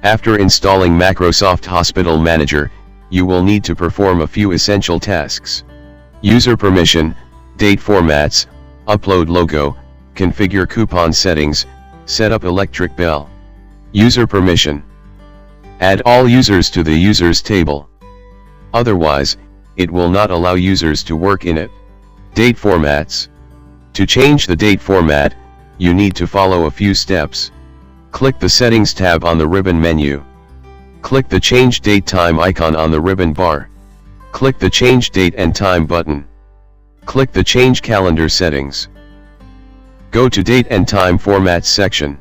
After installing MacroSoft Hospital Manager, you will need to perform a few essential tasks. User permission, date formats, upload logo, configure coupon settings, set up electric bell. User permission. Add all users to the users table. Otherwise, it will not allow users to work in it. Date formats. To change the date format, you need to follow a few steps. Click the Settings tab on the ribbon menu. Click the Change Date Time icon on the ribbon bar. Click the Change Date and Time button. Click the Change Calendar Settings. Go to Date and Time Formats section.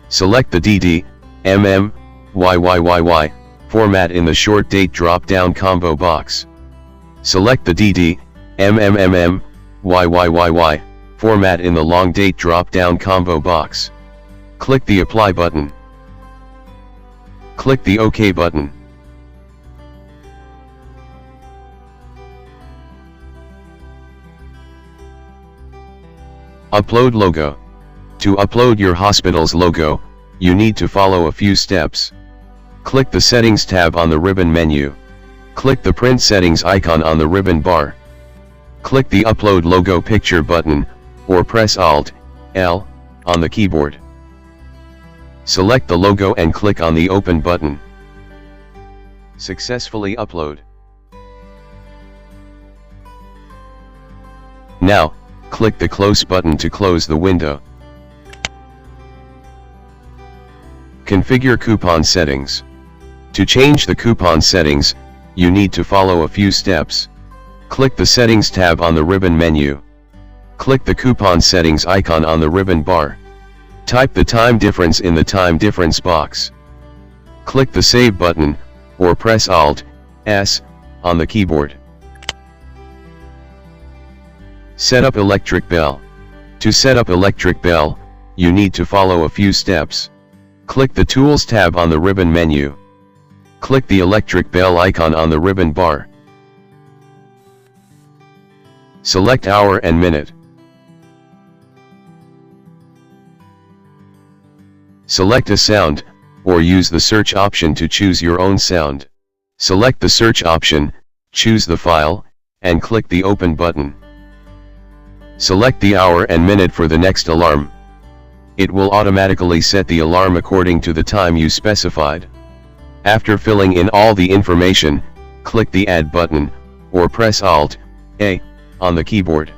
Select the DD, MM, YYYY format in the Short Date drop-down combo box. Select the DD, MMMM, YYYY format in the Long Date drop-down combo box. Click the Apply button. Click the OK button. Upload logo. To upload your hospital's logo, you need to follow a few steps. Click the Settings tab on the ribbon menu. Click the Print Settings icon on the ribbon bar. Click the Upload Logo Picture button, or press Alt-L on the keyboard. Select the logo and click on the Open button. Successfully upload. Now, click the Close button to close the window. Configure coupon settings. To change the coupon settings, you need to follow a few steps. Click the Settings tab on the ribbon menu. Click the Coupon Settings icon on the ribbon bar. Type the time difference in the time difference box. Click the Save button, or press Alt-S on the keyboard. Set up electric bell. To set up electric bell, you need to follow a few steps. Click the Tools tab on the ribbon menu. Click the electric bell icon on the ribbon bar. Select hour and minute. Select a sound, or use the search option to choose your own sound. Select the search option, choose the file, and click the Open button. Select the hour and minute for the next alarm. It will automatically set the alarm according to the time you specified. After filling in all the information, click the Add button, or press Alt-A on the keyboard.